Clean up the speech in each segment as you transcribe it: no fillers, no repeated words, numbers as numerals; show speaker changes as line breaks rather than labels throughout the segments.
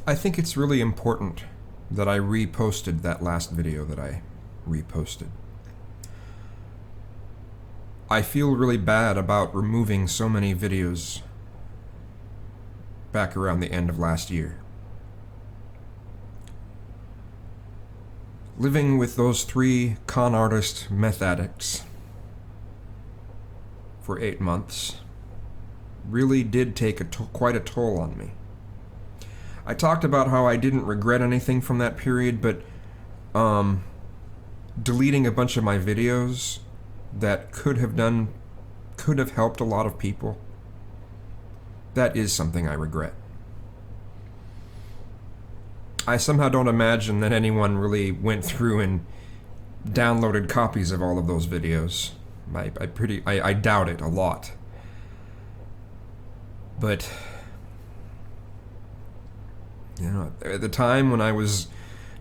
I think it's really important that I reposted that last video that I reposted. I feel really bad about removing so many videos back around the end of last year. Living with those 3 con artist meth addicts for 8 months really did take quite a toll on me. I talked about how I didn't regret anything from that period, but deleting a bunch of my videos that could have helped a lot of people, that is something I regret. I somehow don't imagine that anyone really went through and downloaded copies of all of those videos. I doubt it a lot. But, you know, at the time when I was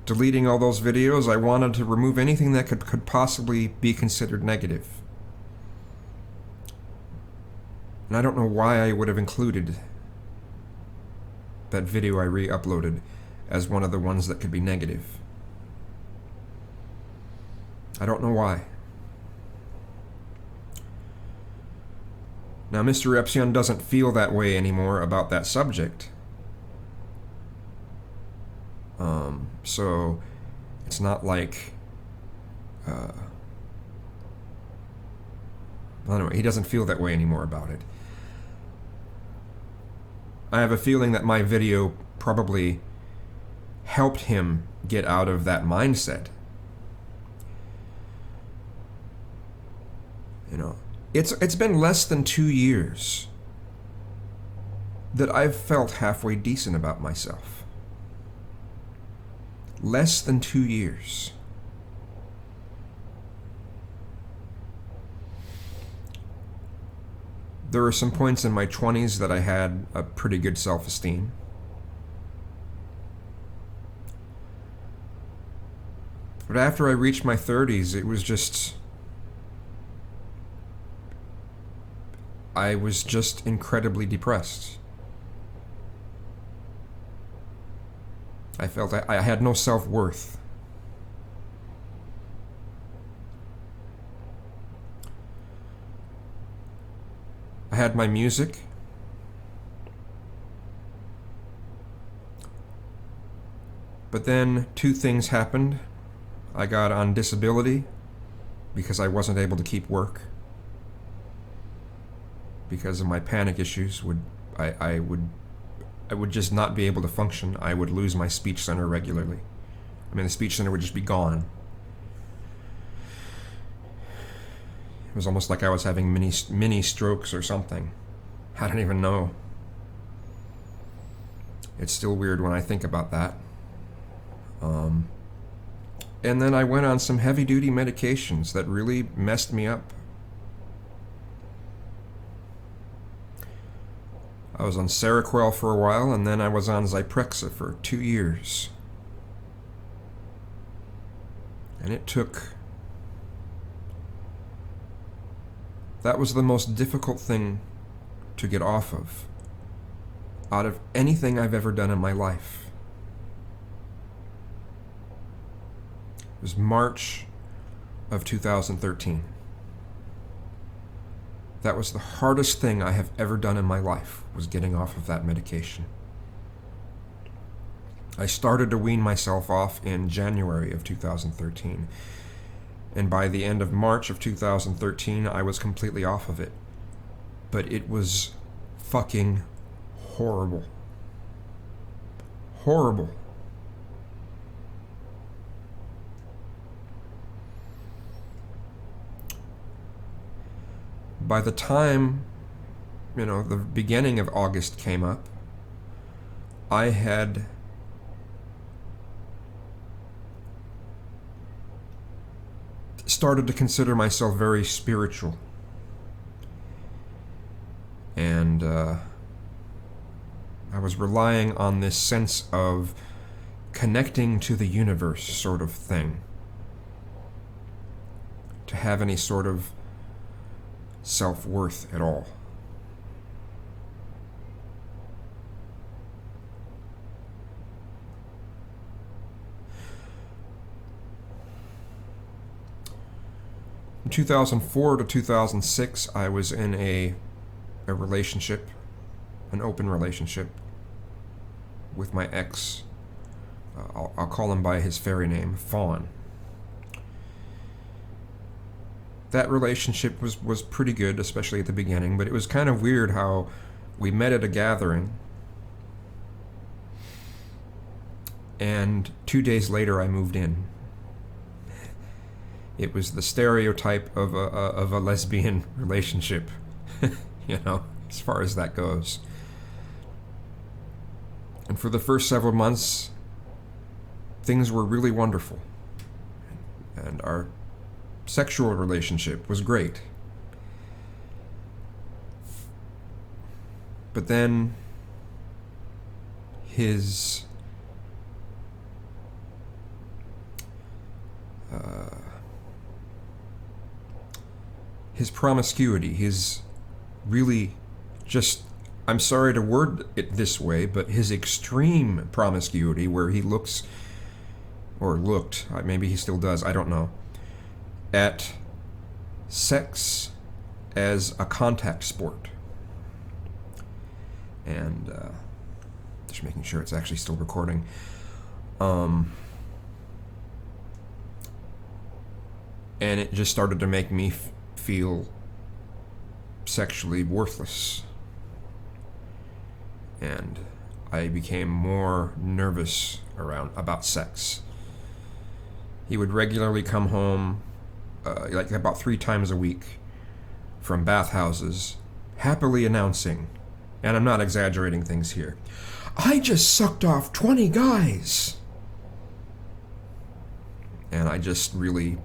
deleting all those videos, I wanted to remove anything that could possibly be considered negative. And I don't know why I would have included that video I re-uploaded as one of the ones that could be negative. I don't know why. Now, Mr. Epsion doesn't feel that way anymore about that subject. So it's not like, anyway, he doesn't feel that way anymore about it. I have a feeling that my video probably helped him get out of that mindset. You know, it's been less than 2 years that I've felt halfway decent about myself. Less than 2 years. There were some points in my 20s that I had a pretty good self-esteem. But after I reached my 30s, it was just... I was just incredibly depressed. I felt I had no self-worth. I had my music. But then 2 things happened. I got on disability because I wasn't able to keep work. Because of my panic issues, I would just not be able to function. I would lose my speech center regularly. I mean, the speech center would just be gone. It was almost like I was having mini strokes or something. I don't even know. It's still weird when I think about that. And then I went on some heavy-duty medications that really messed me up. I was on Seroquel for a while, and then I was on Zyprexa for 2 years. And it took... That was the most difficult thing to get off of, out of anything I've ever done in my life. It was March of 2013. That was the hardest thing I have ever done in my life, was getting off of that medication. I started to wean myself off in January of 2013. And by the end of March of 2013, I was completely off of it. But it was fucking horrible. Horrible. By the time, the beginning of August came up, I had started to consider myself very spiritual. And I was relying on this sense of connecting to the universe sort of thing, to have any sort of self-worth at all. 2004 to 2006, I was in a relationship, an open relationship, with my ex. I'll call him by his fairy name, Fawn. That relationship was pretty good, especially at the beginning, but it was kind of weird how we met at a gathering, and 2 days later I moved in. It was the stereotype of a lesbian relationship, as far as that goes. And for the first several months, things were really wonderful. And our sexual relationship was great. But then his promiscuity, his really just, I'm sorry to word it this way, but his extreme promiscuity, where he looks, or looked, maybe he still does, I don't know, at sex as a contact sport. And just making sure it's actually still recording. And it just started to make me feel sexually worthless. And I became more nervous about sex. He would regularly come home, like about 3 times a week, from bathhouses, happily announcing, and I'm not exaggerating things here, "I just sucked off 20 guys!" And I just really,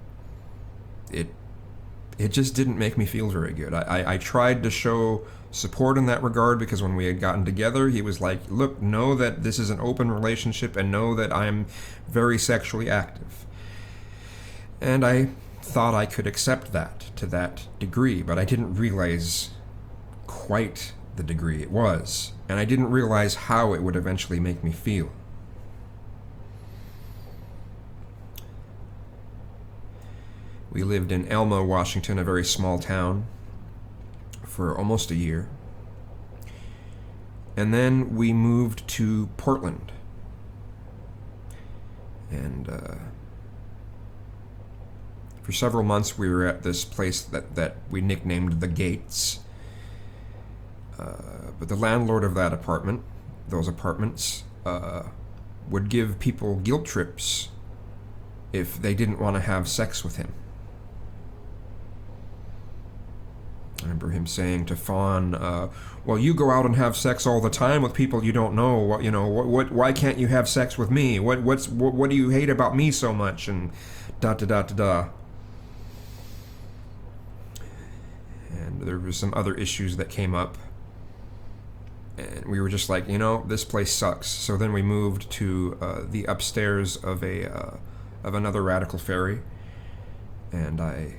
it just didn't make me feel very good. I tried to show support in that regard, because when we had gotten together, he was like, "Look, know that this is an open relationship and know that I'm very sexually active." And I thought I could accept that to that degree, but I didn't realize quite the degree it was, and I didn't realize how it would eventually make me feel. We lived in Elma, Washington, a very small town, for almost a year. And then we moved to Portland. And for several months we were at this place that we nicknamed The Gates. But the landlord of those apartments, would give people guilt trips if they didn't want to have sex with him. I remember him saying to Fawn, "Well, you go out and have sex all the time with people you don't know. Why can't you have sex with me? What do you hate about me so much?" And da da da da da. And there was some other issues that came up, and we were just like, this place sucks. So then we moved to the upstairs of another radical fairy, and I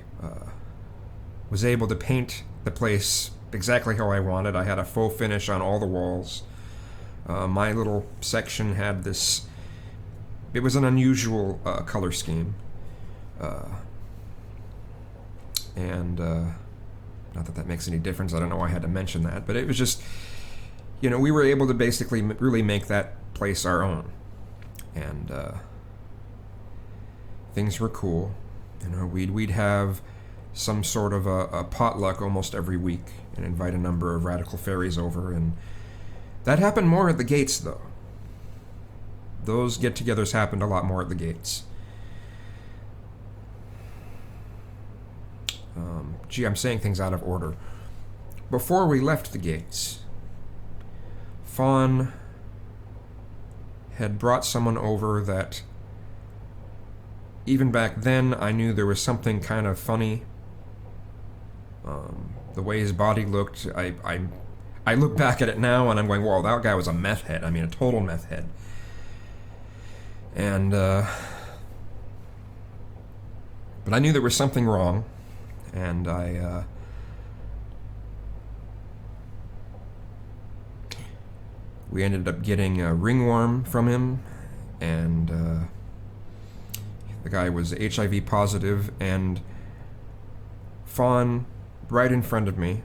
was able to paint the place exactly how I wanted. I had a faux finish on all the walls. My little section had this, it was an unusual color scheme. And not that makes any difference. I don't know why I had to mention that, but it was just, we were able to basically really make that place our own. And things were cool. We'd have some sort of a potluck almost every week and invite a number of radical fairies over, and that happened more at the Gates, though. Those get-togethers happened a lot more at the Gates. I'm saying things out of order. Before we left the Gates, Fawn had brought someone over that, even back then, I knew there was something kind of funny. The way his body looked, I look back at it now and I'm going, "Whoa, that guy was a meth head." I mean, a total meth head. And, but I knew there was something wrong, and we ended up getting a ringworm from him, and the guy was HIV positive, and Fawn right in front of me.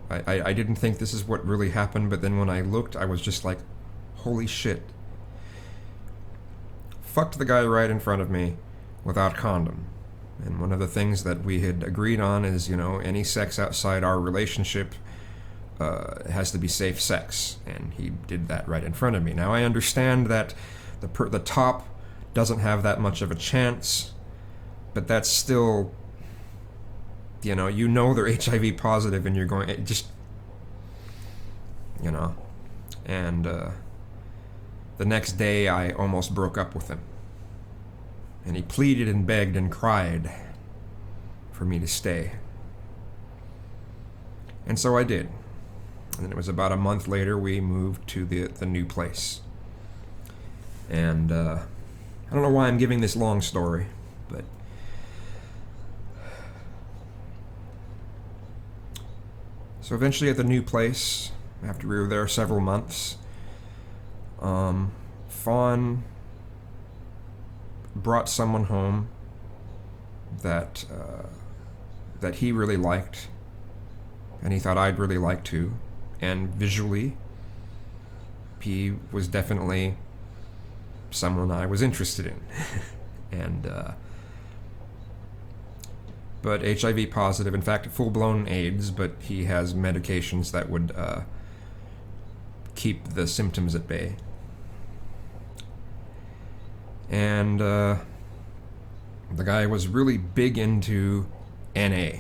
I didn't think this is what really happened, but then when I looked, I was just like, holy shit. Fucked the guy right in front of me without condom. And one of the things that we had agreed on is, any sex outside our relationship has to be safe sex. And he did that right in front of me. Now, I understand that the top doesn't have that much of a chance, but that's still, they're HIV positive and you're going, it just, and the next day I almost broke up with him. And he pleaded and begged and cried for me to stay. And so I did. And then it was about a month later we moved to the new place. And I don't know why I'm giving this long story, but so eventually at the new place, after we were there several months, Fawn brought someone home that he really liked, and he thought I'd really like too. And visually, he was definitely someone I was interested in. And but HIV positive, in fact, full-blown AIDS, but he has medications that would keep the symptoms at bay. And the guy was really big into NA.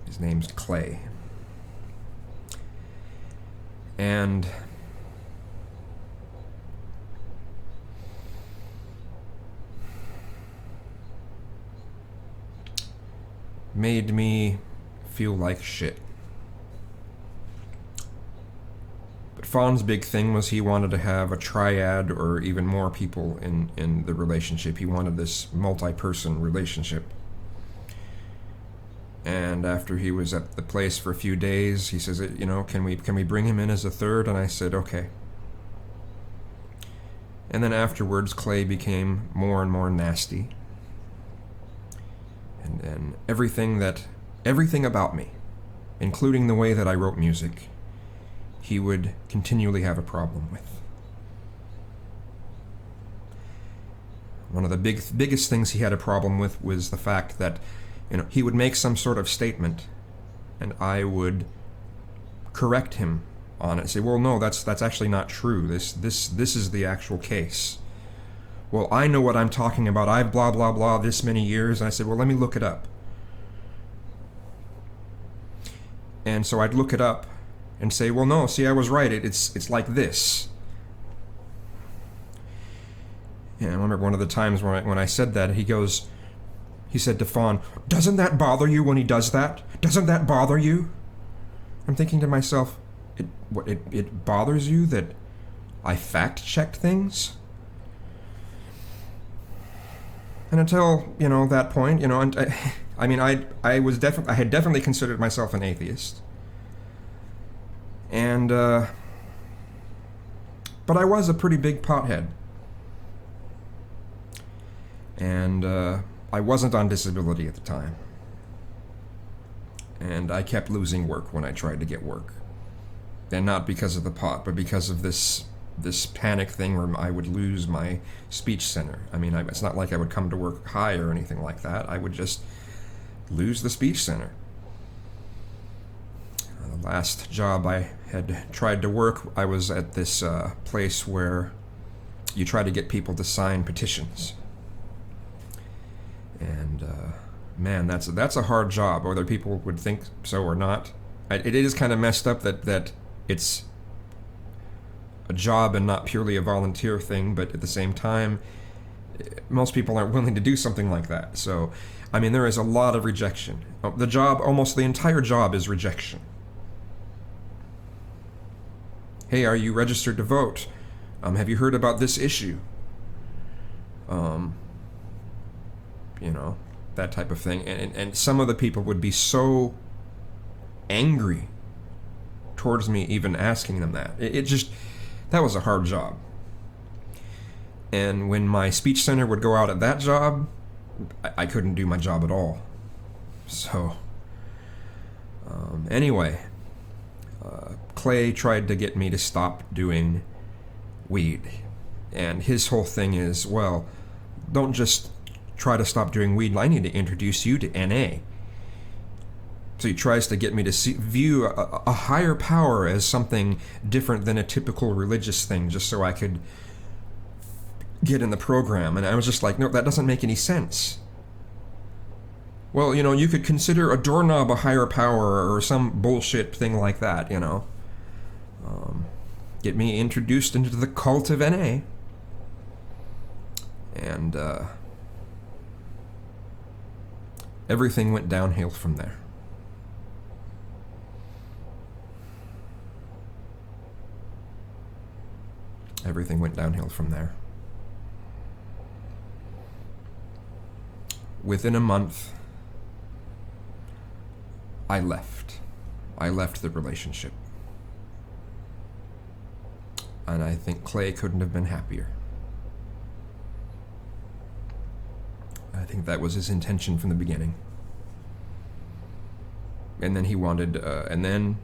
His name's Clay. And made me feel like shit. But Fawn's big thing was he wanted to have a triad or even more people in the relationship. He wanted this multi-person relationship. And after he was at the place for a few days, he says, can we bring him in as a third? And I said, okay. And then afterwards, Clay became more and more nasty. And everything about me, including the way that I wrote music, he would continually have a problem with. One of the biggest things he had a problem with was the fact that he would make some sort of statement, and I would correct him on it. Say, well, no, that's actually not true. This is the actual case. Well, I know what I'm talking about. I've blah blah blah this many years, and I said, well, let me look it up. And so I'd look it up and say, well, no, see, I was right. It's like this. And I remember one of the times when I said that, he said to Fawn, doesn't that bother you when he does that? Doesn't that bother you? I'm thinking to myself, it bothers you that I fact-checked things? And until, that point, and I had definitely considered myself an atheist. And, but I was a pretty big pothead. And, I wasn't on disability at the time. And I kept losing work when I tried to get work. And not because of the pot, but because of this panic thing where I would lose my speech center. It's not like I would come to work high or anything like that. I would just lose the speech center. The last job I had tried to work, I was at this place where you try to get people to sign petitions. And man, that's a hard job, whether people would think so or not. It is kind of messed up that it's a job and not purely a volunteer thing, but at the same time, most people aren't willing to do something like that. So, there is a lot of rejection. The job, almost the entire job, is rejection. Hey, are you registered to vote? Have you heard about this issue? That type of thing. And some of the people would be so angry towards me even asking them that. That was a hard job. And when my speech center would go out at that job, I couldn't do my job at all. So, anyway, Clay tried to get me to stop doing weed. And his whole thing is, well, don't just try to stop doing weed. I need to introduce you to NA. So he tries to get me to view a higher power as something different than a typical religious thing, just so I could get in the program. And I was just like, no, that doesn't make any sense. Well, you could consider a doorknob a higher power or some bullshit thing like that, Get me introduced into the cult of NA. And everything went downhill from there. Everything went downhill from there. Within a month, I left. I left the relationship. And I think Clay couldn't have been happier. I think that was his intention from the beginning. And then he wanted, and then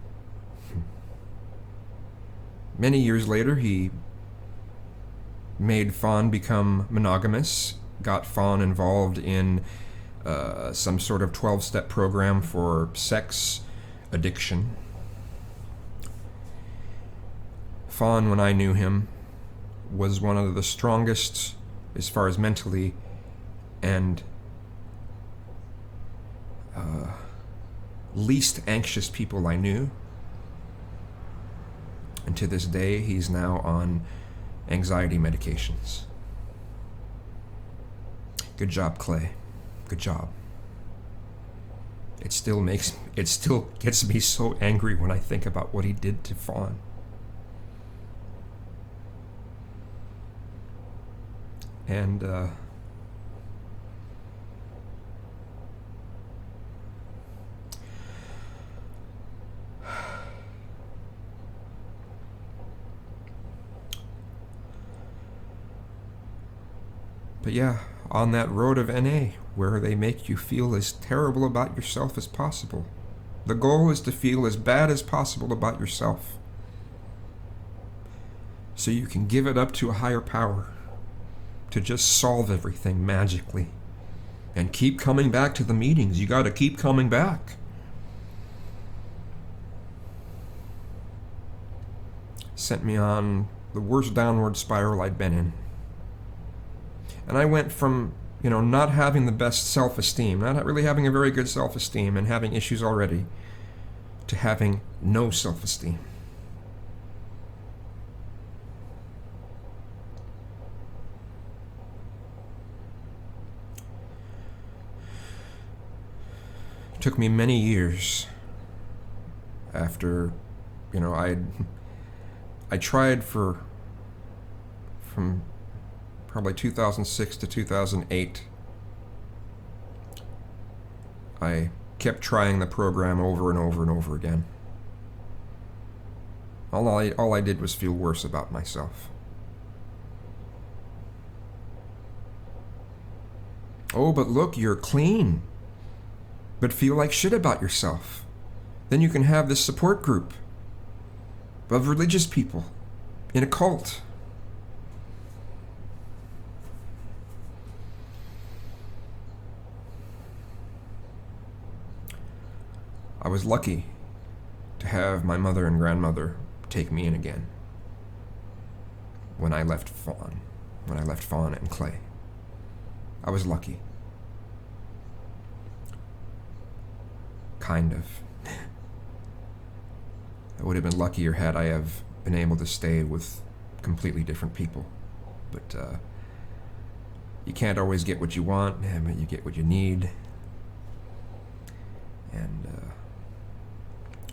many years later, he made Fawn become monogamous, got Fawn involved in some sort of 12-step program for sex addiction. Fawn, when I knew him, was one of the strongest as far as mentally and least anxious people I knew. And to this day, he's now on anxiety medications. Good job, Clay. Good job. It still gets me so angry when I think about what he did to Fawn. And but yeah, on that road of NA, where they make you feel as terrible about yourself as possible. The goal is to feel as bad as possible about yourself, so you can give it up to a higher power to just solve everything magically. And keep coming back to the meetings. You gotta keep coming back. Sent me on the worst downward spiral I'd been in. And I went from, not having the best self-esteem, not really having a very good self-esteem and having issues already, to having no self-esteem. It took me many years after, I tried from probably 2006 to 2008. I kept trying the program over and over and over again. All I did was feel worse about myself. Oh, but look, you're clean, but feel like shit about yourself. Then you can have this support group of religious people in a cult. I was lucky to have my mother and grandmother take me in again when I left Fawn and Clay. I was lucky. Kind of. I would have been luckier had I have been able to stay with completely different people. But you can't always get what you want, but you get what you need. And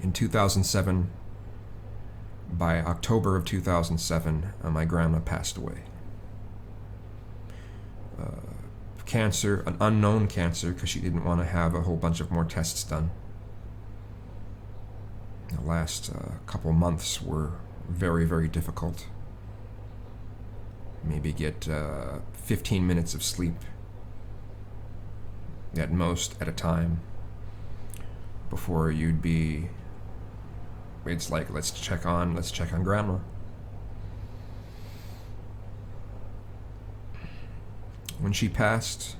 in 2007, by October of 2007, my grandma passed away. Cancer, an unknown cancer, because she didn't want to have a whole bunch of more tests done. The last couple months were very, very difficult. Maybe get 15 minutes of sleep at most at a time. before you'd be, it's like, let's check on grandma. When she passed,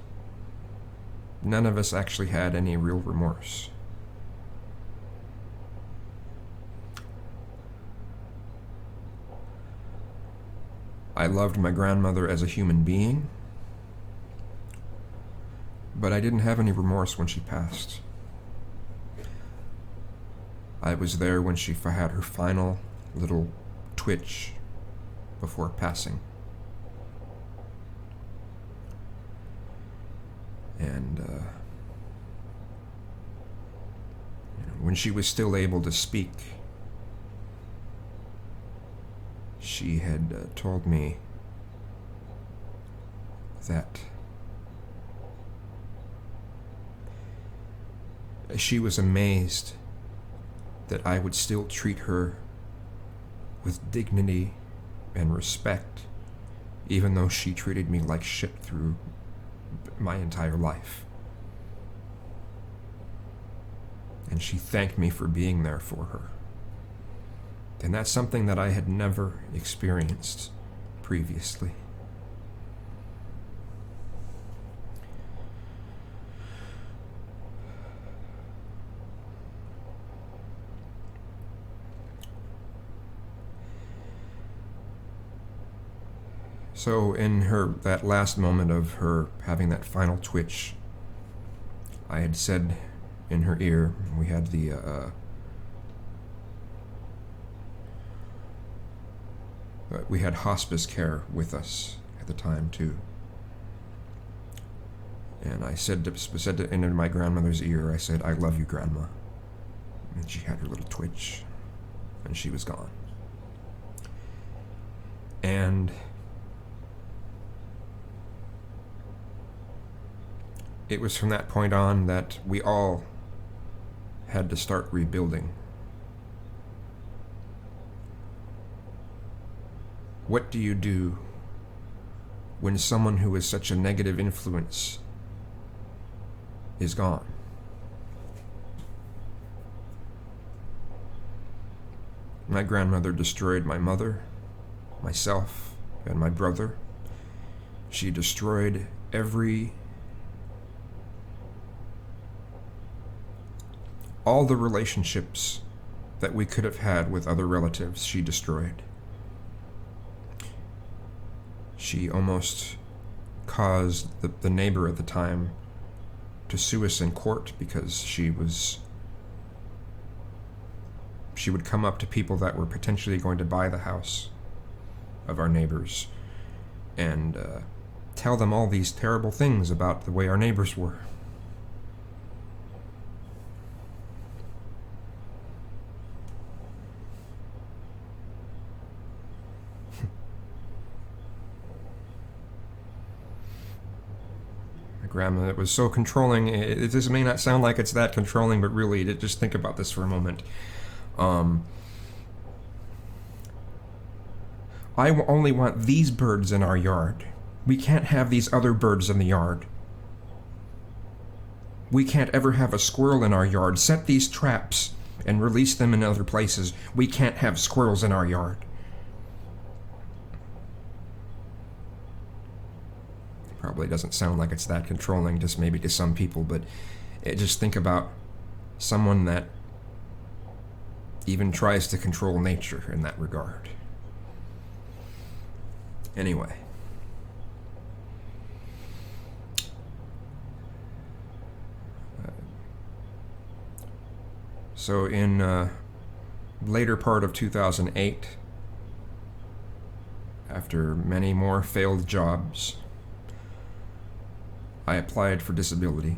none of us actually had any real remorse. I loved my grandmother as a human being, but I didn't have any remorse when she passed. I was there when she had her final little twitch before passing. And when she was still able to speak, she had told me that she was amazed that I would still treat her with dignity and respect, even though she treated me like shit through my entire life. And she thanked me for being there for her. And that's something that I had never experienced previously. So in that last moment of her having that final twitch, I had said in her ear, we had we had hospice care with us at the time too. And I said into my grandmother's ear, I said, "I love you, Grandma." And she had her little twitch, and she was gone. And it was from that point on that we all had to start rebuilding. What do you do when someone who is such a negative influence is gone? My grandmother destroyed my mother, myself, and my brother. She destroyed all the relationships that we could have had with other relatives. She destroyed. She almost caused the neighbor at the time to sue us in court because she would come up to people that were potentially going to buy the house of our neighbors and tell them all these terrible things about the way our neighbors were. Grandma, it was so controlling. This may not sound like it's that controlling, but really, just think about this for a moment. I only want these birds in our yard. We can't have these other birds in the yard. We can't ever have a squirrel in our yard. Set these traps and release them in other places. We can't have squirrels in our yard. Probably doesn't sound like it's that controlling, just maybe to some people, but just think about someone that even tries to control nature in that regard. Anyway. So in later part of 2008, after many more failed jobs, I applied for disability,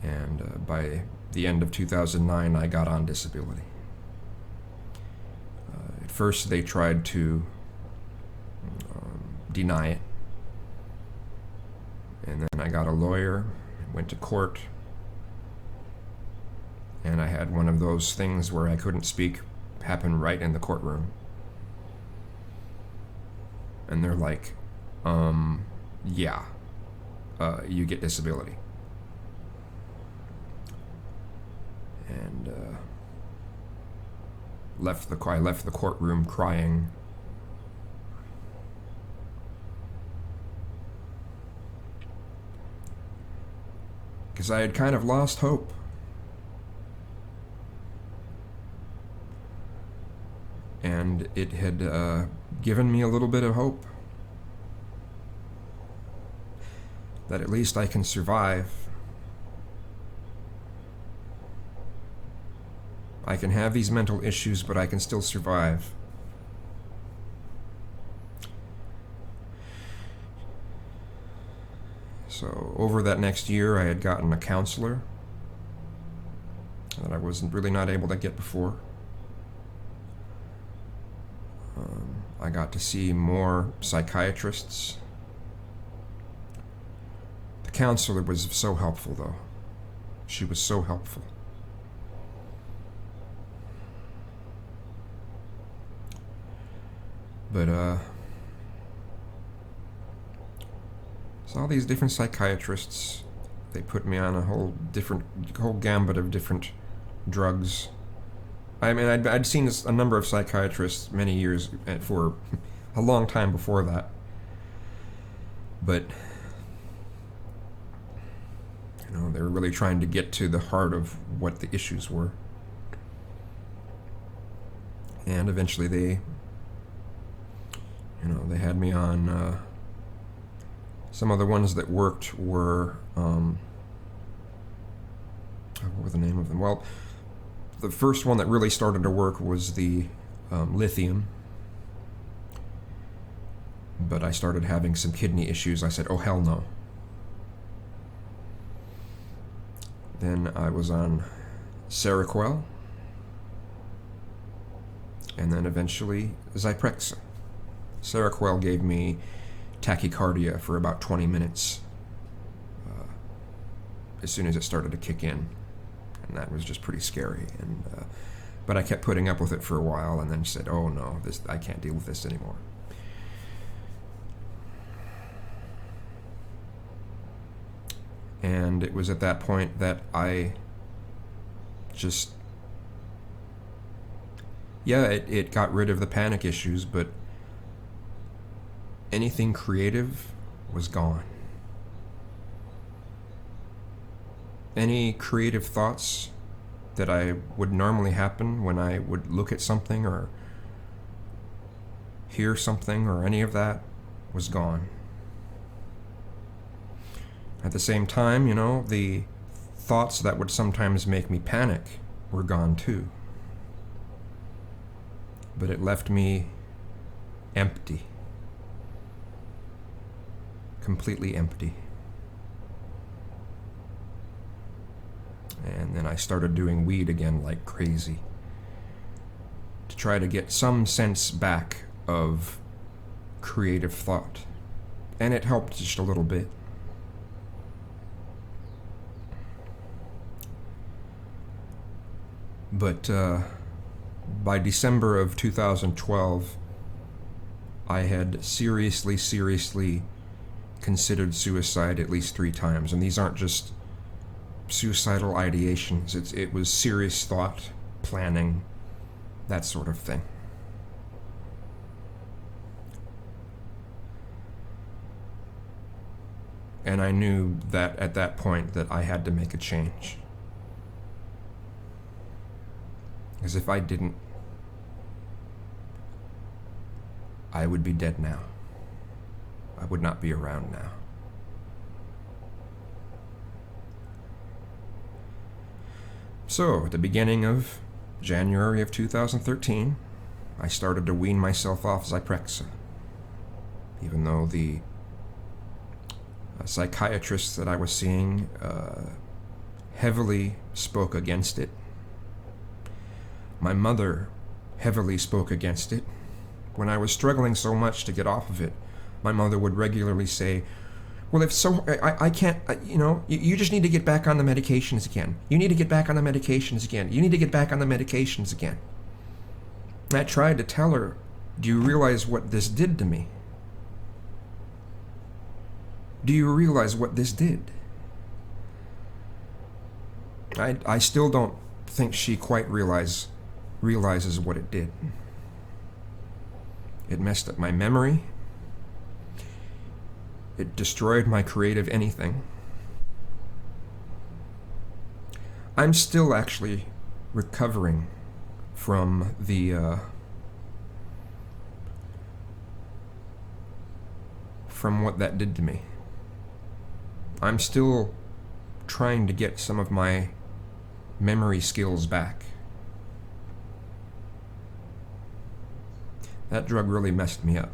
and by the end of 2009, I got on disability. At first, they tried to deny it, and then I got a lawyer, went to court, and I had one of those things where I couldn't speak happen right in the courtroom. And they're like, you get disability. and I left the courtroom crying. Because I had kind of lost hope. And it had given me a little bit of hope that at least I can survive. I can have these mental issues, but I can still survive. So over that next year, I had gotten a counselor that I wasn't really not able to get before. I got to see more psychiatrists. The counselor was so helpful, though. She was so helpful. But, so all these different psychiatrists, they put me on a whole gambit of different drugs. I mean, I'd seen a number of psychiatrists many years, for a long time before that. But, you know, they were really trying to get to the heart of what the issues were. And eventually they had me on, some of the ones that worked were, what were the name of them? Well, the first one that really started to work was the lithium. But I started having some kidney issues. I said, oh, hell no. Then I was on Seroquel. And then eventually Zyprexa. Seroquel gave me tachycardia for about 20 minutes as soon as it started to kick in. And that was just pretty scary. And but I kept putting up with it for a while and then said, oh no, I can't deal with this anymore. And it was at that point that I just, it got rid of the panic issues, but anything creative was gone. Any creative thoughts that I would normally happen when I would look at something or hear something or any of that was gone. At the same time, the thoughts that would sometimes make me panic were gone too. But it left me empty. Completely empty. And then I started doing weed again like crazy to try to get some sense back of creative thought. And it helped just a little bit. But by December of 2012, I had seriously considered suicide at least 3 times. And these aren't just suicidal ideations. It was serious thought, planning, that sort of thing. And I knew that at that point that I had to make a change. Because if I didn't, I would be dead now. I would not be around now. So, at the beginning of January of 2013, I started to wean myself off Zyprexa. Even though the psychiatrists that I was seeing heavily spoke against it. My mother heavily spoke against it. When I was struggling so much to get off of it, my mother would regularly say, well, if so, I can't, you just need to get back on the medications again. You need to get back on the medications again. You need to get back on the medications again. And I tried to tell her, do you realize what this did to me? Do you realize what this did? I still don't think she quite realizes what it did. It messed up my memory. It destroyed my creative anything. I'm still actually recovering from from what that did to me. I'm still trying to get some of my memory skills back. That drug really messed me up.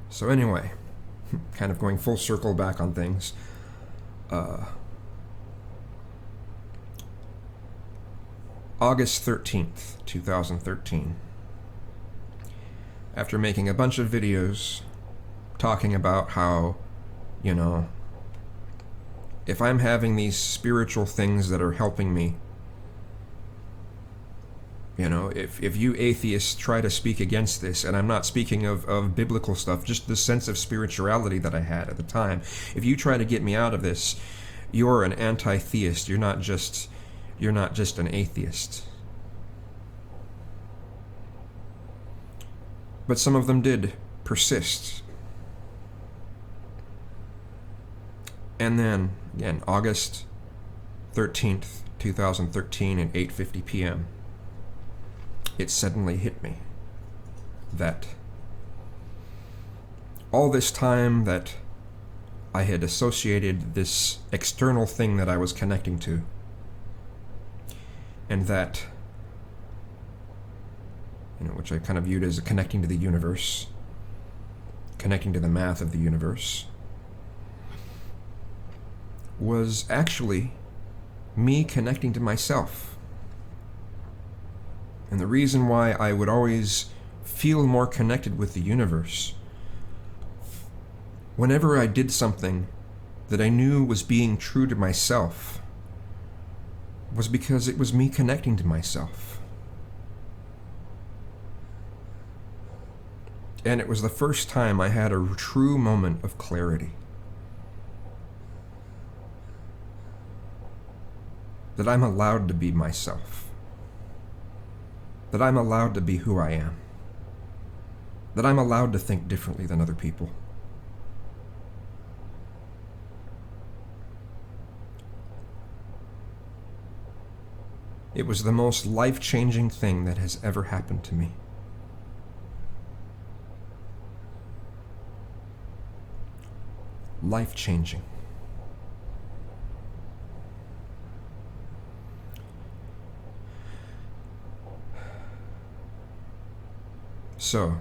So anyway, kind of going full circle back on things. August 13th, 2013. After making a bunch of videos talking about how, if I'm having these spiritual things that are helping me, if you atheists try to speak against this, and I'm not speaking of biblical stuff, just the sense of spirituality that I had at the time, if you try to get me out of this, you're an anti-theist, you're not just an atheist. But some of them did persist. And then, again, August 13th, 2013 at 8:50 p.m., it suddenly hit me that all this time that I had associated this external thing that I was connecting to, and that, which I kind of viewed as connecting to the universe, connecting to the math of the universe, was actually me connecting to myself. And the reason why I would always feel more connected with the universe, whenever I did something that I knew was being true to myself, was because it was me connecting to myself. And it was the first time I had a true moment of clarity. That I'm allowed to be myself. That I'm allowed to be who I am. That I'm allowed to think differently than other people. It was the most life-changing thing that has ever happened to me. Life-changing. So,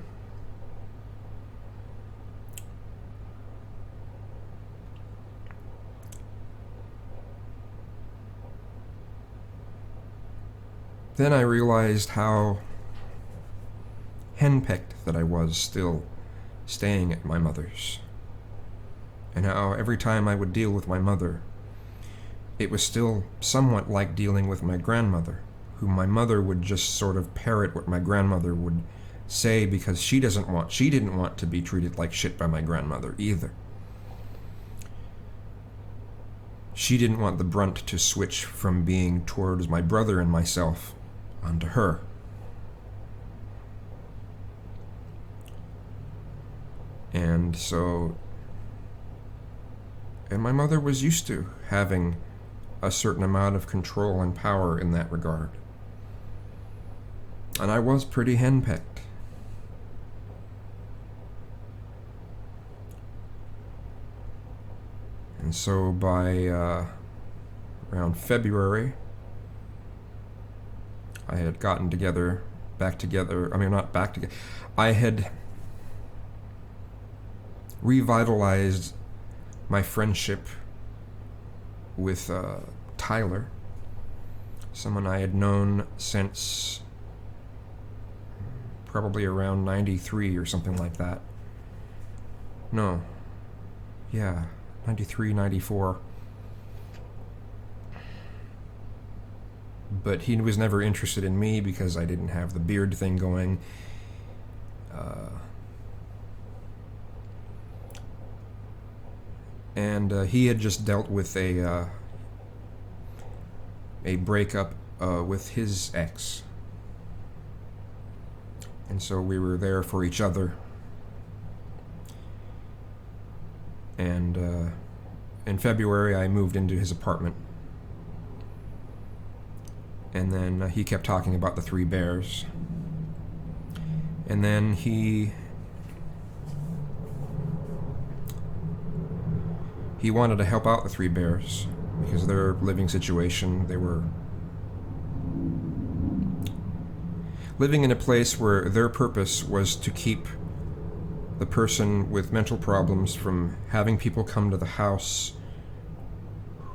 then I realized how henpecked that I was still staying at my mother's, and how every time I would deal with my mother, it was still somewhat like dealing with my grandmother, whom my mother would just sort of parrot what my grandmother would say because she didn't want to be treated like shit by my grandmother either. She didn't want the brunt to switch from being towards my brother and myself onto her. And my mother was used to having a certain amount of control and power in that regard. And I was pretty henpecked. And so by around February, I had gotten back together. I had revitalized my friendship with Tyler, someone I had known since probably around 93 or something like that. No. Yeah. 93, 94. But he was never interested in me because I didn't have the beard thing going. and he had just dealt with a breakup with his ex, and so we were there for each other. And in February, I moved into his apartment, and then he kept talking about the three bears, and then he wanted to help out the three bears because of their living situation. They were living in a place where their purpose was to keep the person with mental problems from having people come to the house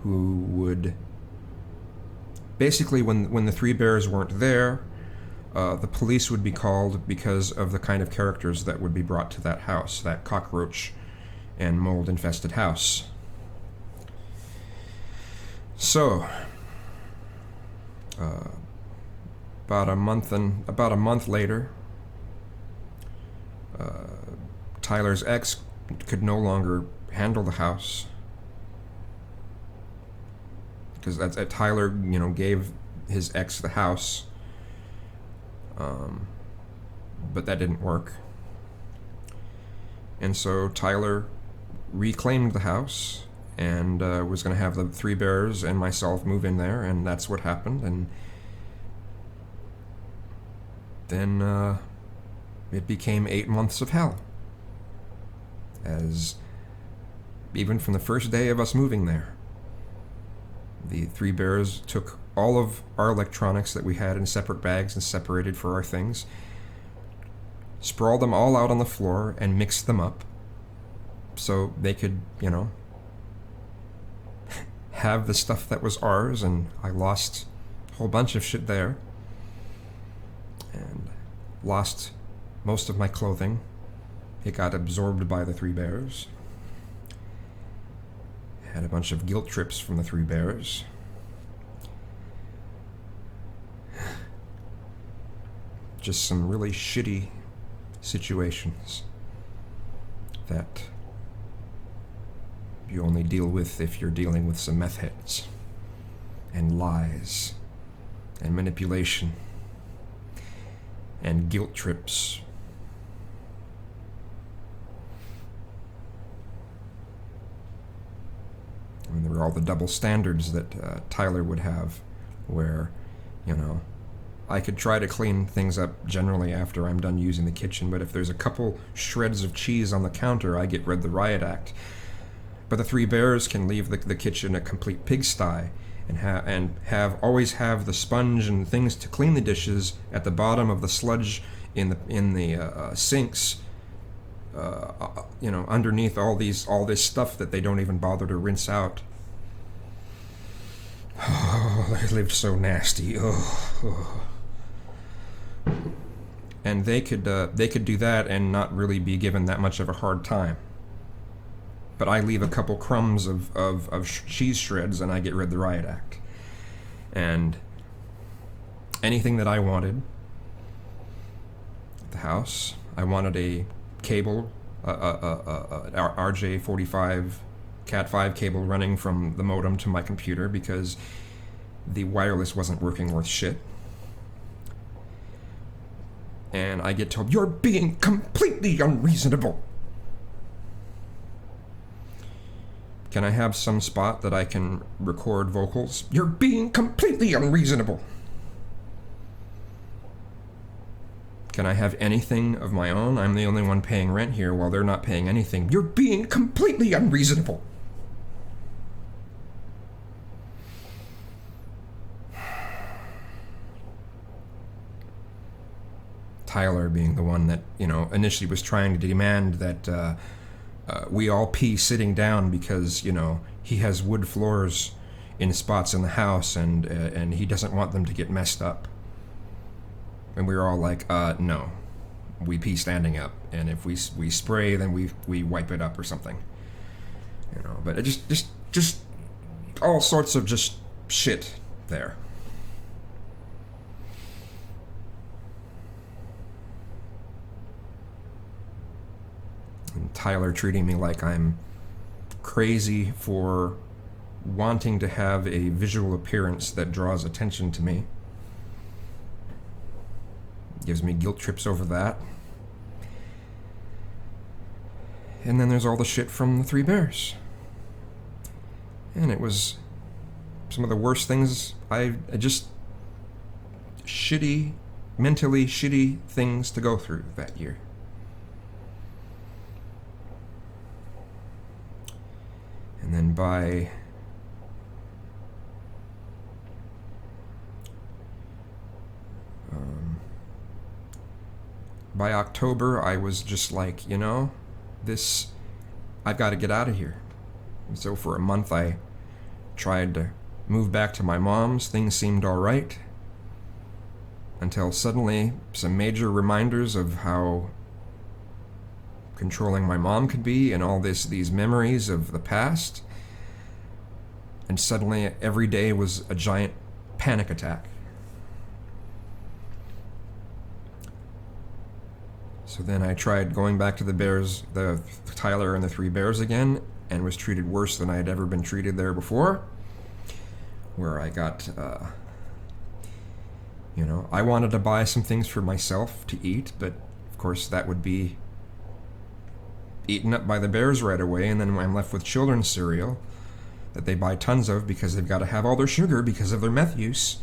who would basically, when the three bears weren't there, the police would be called because of the kind of characters that would be brought to that house, that cockroach and mold infested house. So about a month later, Tyler's ex could no longer handle the house because Tyler, gave his ex the house, but that didn't work. And so Tyler reclaimed the house and was going to have the three bears and myself move in there, and that's what happened. And then it became 8 months of hell, as even from the first day of us moving there, the three bears took all of our electronics that we had in separate bags and separated for our things, sprawled them all out on the floor and mixed them up so they could, have the stuff that was ours. And I lost a whole bunch of shit there and lost most of my clothing. It got absorbed by the three bears. Had a bunch of guilt trips from the three bears. Just some really shitty situations that you only deal with if you're dealing with some meth heads, and lies, and manipulation, and guilt trips. I mean, there were all the double standards that Tyler would have, where, I could try to clean things up generally after I'm done using the kitchen, but if there's a couple shreds of cheese on the counter, I get read the riot act. But the three bears can leave the kitchen a complete pigsty, and always have the sponge and things to clean the dishes at the bottom of the sludge in the sinks, underneath all this stuff that they don't even bother to rinse out. Oh, they lived so nasty. Oh. And they could do that and not really be given that much of a hard time. But I leave a couple crumbs of cheese shreds and I get read the riot act. And anything that I wanted at the house, I wanted a cable, RJ45 Cat5 cable running from the modem to my computer because the wireless wasn't working worth shit. And I get told, "You're being completely unreasonable." Can I have some spot that I can record vocals? "You're being completely unreasonable." Can I have anything of my own? I'm the only one paying rent here while they're not paying anything. "You're being completely unreasonable." Tyler being the one that, initially was trying to demand that we all pee sitting down because, he has wood floors in spots in the house and he doesn't want them to get messed up. And we were all like, no, we pee standing up, and if we spray, then we wipe it up or something. But it just all sorts of just shit there. And Tyler treating me like I'm crazy for wanting to have a visual appearance that draws attention to me. Gives me guilt trips over that. And then there's all the shit from the Three Bears. And it was some of the worst things I just mentally shitty things to go through that year. And then by October, I was just like, I've got to get out of here. And so for a month, I tried to move back to my mom's. Things seemed all right. Until suddenly, some major reminders of how controlling my mom could be and all these memories of the past. And suddenly, every day was a giant panic attack. So then I tried going back to the Bears, the Tyler and the Three Bears again, and was treated worse than I had ever been treated there before. Where I got, I wanted to buy some things for myself to eat, but of course that would be eaten up by the Bears right away, and then I'm left with children's cereal that they buy tons of because they've got to have all their sugar because of their meth use.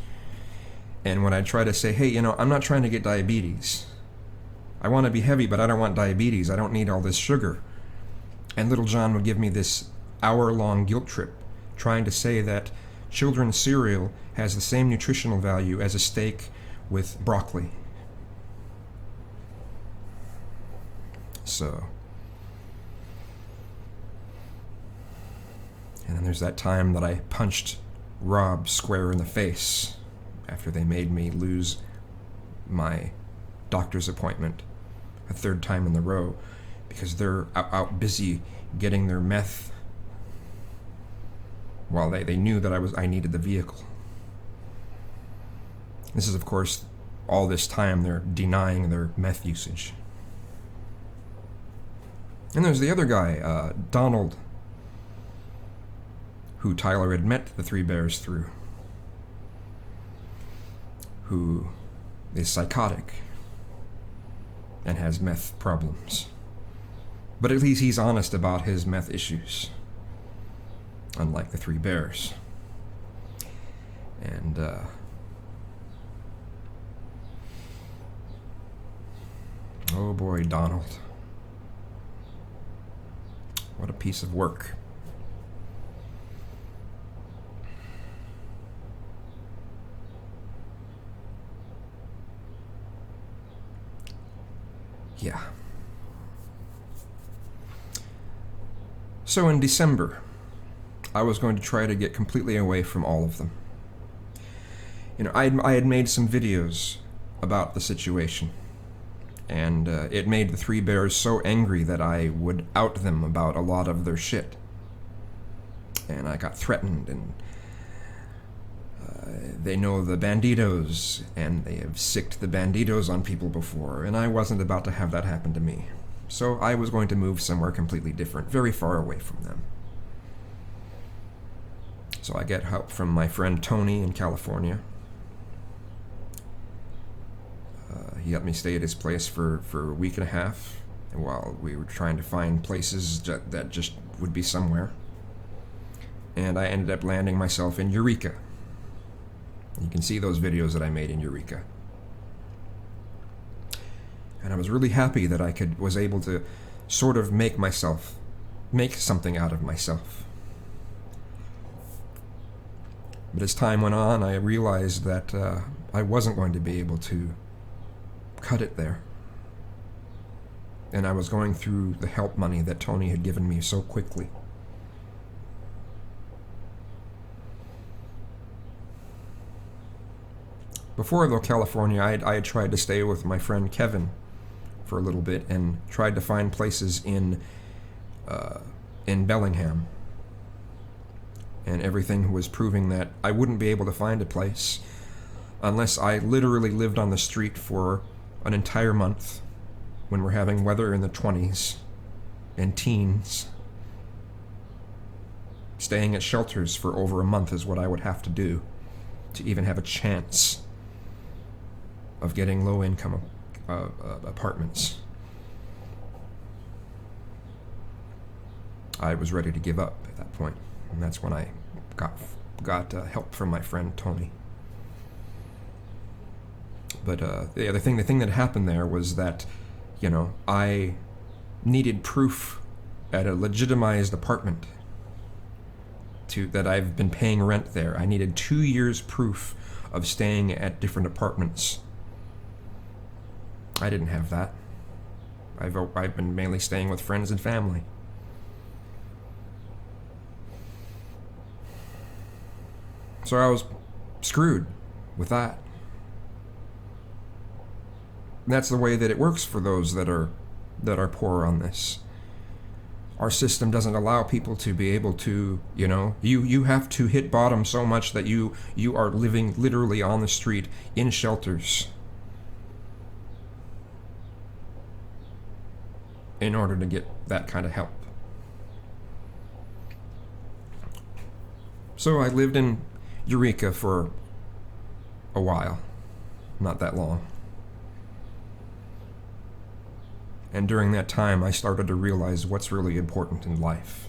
And when I try to say, hey, I'm not trying to get diabetes. I want to be heavy, but I don't want diabetes. I don't need all this sugar. And Little John would give me this hour-long guilt trip, trying to say that children's cereal has the same nutritional value as a steak with broccoli. So. And then there's that time that I punched Rob square in the face after they made me lose my doctor's appointment a third time in the row because they're out busy getting their meth while they knew that I needed the vehicle. This is, of course, all this time they're denying their meth usage. And there's the other guy, Donald, who Tyler had met the Three Bears through, who is psychotic and has meth problems. But at least he's honest about his meth issues, unlike the Three Bears. And, oh boy, Donald. What a piece of work. Yeah. So in December, I was going to try to get completely away from all of them. I had made some videos about the situation, and it made the Three Bears so angry that I would out them about a lot of their shit. And I got threatened, and they know the Banditos, and they have sicked the Banditos on people before, and I wasn't about to have that happen to me. So I was going to move somewhere completely different, very far away from them. So I get help from my friend Tony in California. He helped me stay at his place for a week and a half, while we were trying to find places that just would be somewhere. And I ended up landing myself in Eureka. You can see those videos that I made in Eureka. And I was really happy that I was able to sort of make something out of myself. But as time went on, I realized that I wasn't going to be able to cut it there. And I was going through the help money that Tony had given me so quickly. Before, though, California, I had tried to stay with my friend Kevin for a little bit and tried to find places in Bellingham. And everything was proving that I wouldn't be able to find a place unless I literally lived on the street for an entire month when we're having weather in the 20s and teens. Staying at shelters for over a month is what I would have to do to even have a chance of getting low-income apartments. I was ready to give up at that point, and that's when I got help from my friend Tony. But the thing that happened there was that, I needed proof at a legitimized apartment that I've been paying rent there. I needed 2 years proof of staying at different apartments. I didn't have that. I've been mainly staying with friends and family. So I was screwed with that. That's the way that it works for those that are poor on this. Our system doesn't allow people to be able to, you have to hit bottom so much that you are living literally on the street in shelters in order to get that kind of help. So I lived in Eureka for a while, not that long. And during that time, I started to realize what's really important in life.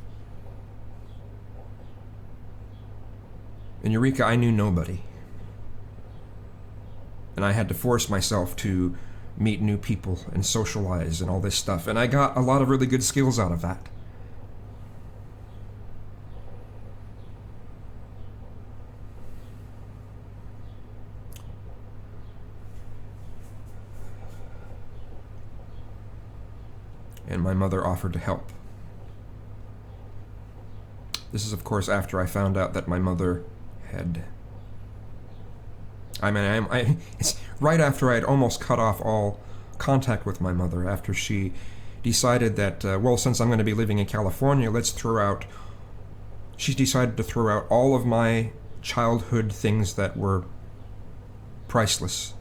In Eureka, I knew nobody. And I had to force myself to meet new people and socialize and all this stuff. And I got a lot of really good skills out of that. And my mother offered to help. This is, of course, after I found out that my mother had... it's right after I had almost cut off all contact with my mother, after she decided that, since I'm going to be living in California, she decided to throw out all of my childhood things that were priceless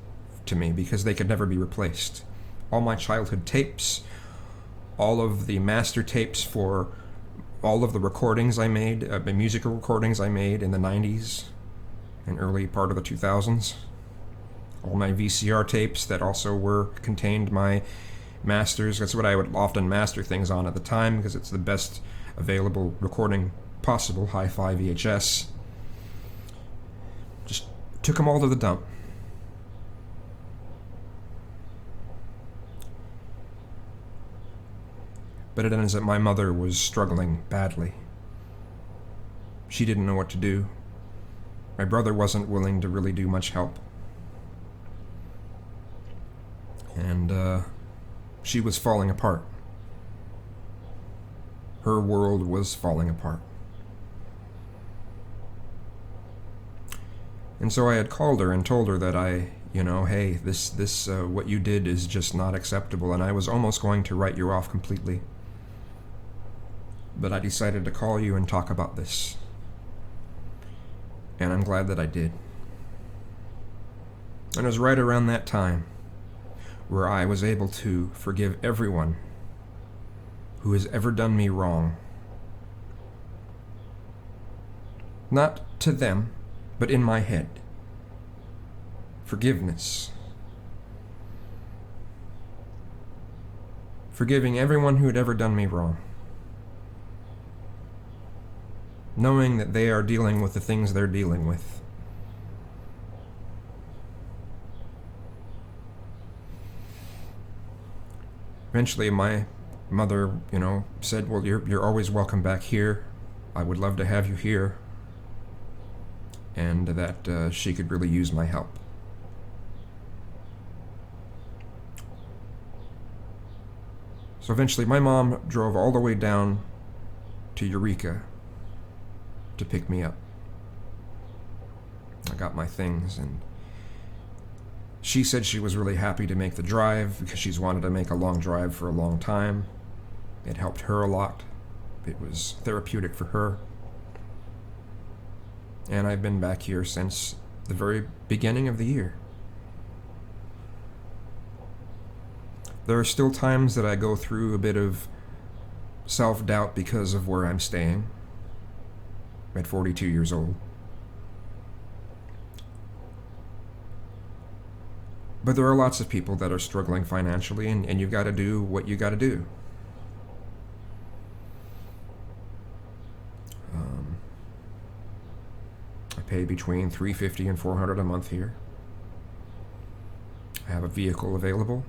to me because they could never be replaced. All my childhood tapes, all of the master tapes for all of the recordings I made, the musical recordings I made in the 90s and early part of the 2000s. All my VCR tapes that also contained my masters. That's what I would often master things on at the time because it's the best available recording possible, hi-fi VHS. Just took them all to the dump. But it ends that my mother was struggling badly. She didn't know what to do. My brother wasn't willing to really do much help. And she was falling apart. Her world was falling apart. And so I had called her and told her that hey, this what you did is just not acceptable, and I was almost going to write you off completely. But I decided to call you and talk about this. And I'm glad that I did. And it was right around that time where I was able to forgive everyone who has ever done me wrong. Not to them, but in my head. Forgiveness. Forgiving everyone who had ever done me wrong. Knowing that they are dealing with the things they're dealing with. Eventually, my mother, said, well, you're always welcome back here. I would love to have you here. And that she could really use my help. So eventually, my mom drove all the way down to Eureka to pick me up. I got my things, and she said she was really happy to make the drive because she's wanted to make a long drive for a long time. It helped her a lot. It was therapeutic for her. And I've been back here since the very beginning of the year. There are still times that I go through a bit of self-doubt because of where I'm staying. at 42 years old. But there are lots of people that are struggling financially, and you've got to do what you got to do. I pay between $350 and $400 a month here. I have a vehicle available.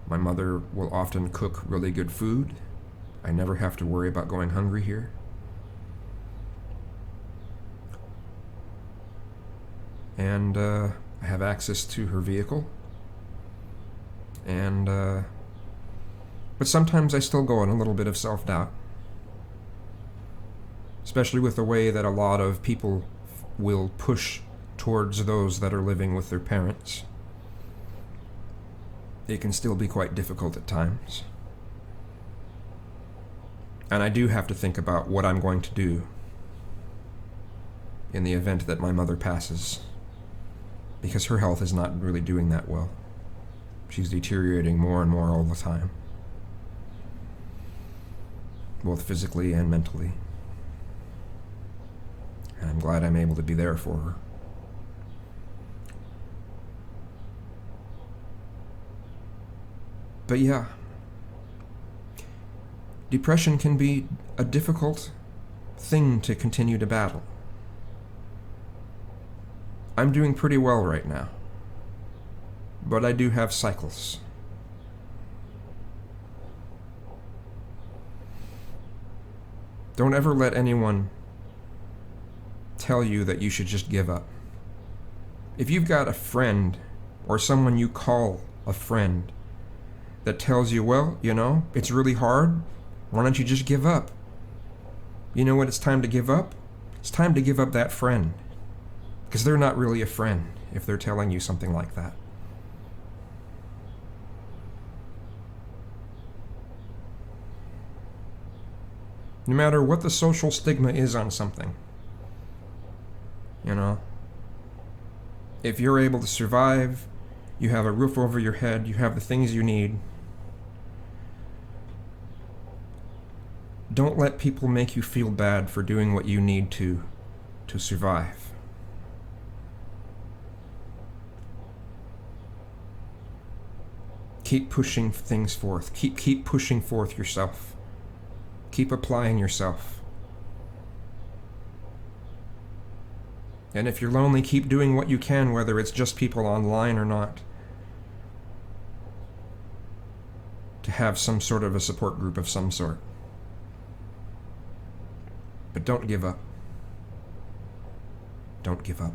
My mother will often cook really good food. I never have to worry about going hungry here. And I have access to her vehicle. And but sometimes I still go in a little bit of self-doubt, especially with the way that a lot of people will push towards those that are living with their parents. It can still be quite difficult at times. And I do have to think about what I'm going to do in the event that my mother passes, because her health is not really doing that well. She's deteriorating more and more all the time, both physically and mentally. And I'm glad I'm able to be there for her. But yeah, depression can be a difficult thing to continue to battle. I'm doing pretty well right now, but I do have cycles. Don't ever let anyone tell you that you should just give up. If you've got a friend or someone you call a friend that tells you, well, it's really hard, why don't you just give up? You know what it's time to give up? It's time to give up that friend. Because they're not really a friend if they're telling you something like that. No matter what the social stigma is on something, if you're able to survive, you have a roof over your head, you have the things you need, don't let people make you feel bad for doing what you need to survive. Keep pushing things forth. Keep pushing forth yourself. Keep applying yourself. And if you're lonely, keep doing what you can, whether it's just people online or not, to have some sort of a support group of some sort. But don't give up. Don't give up.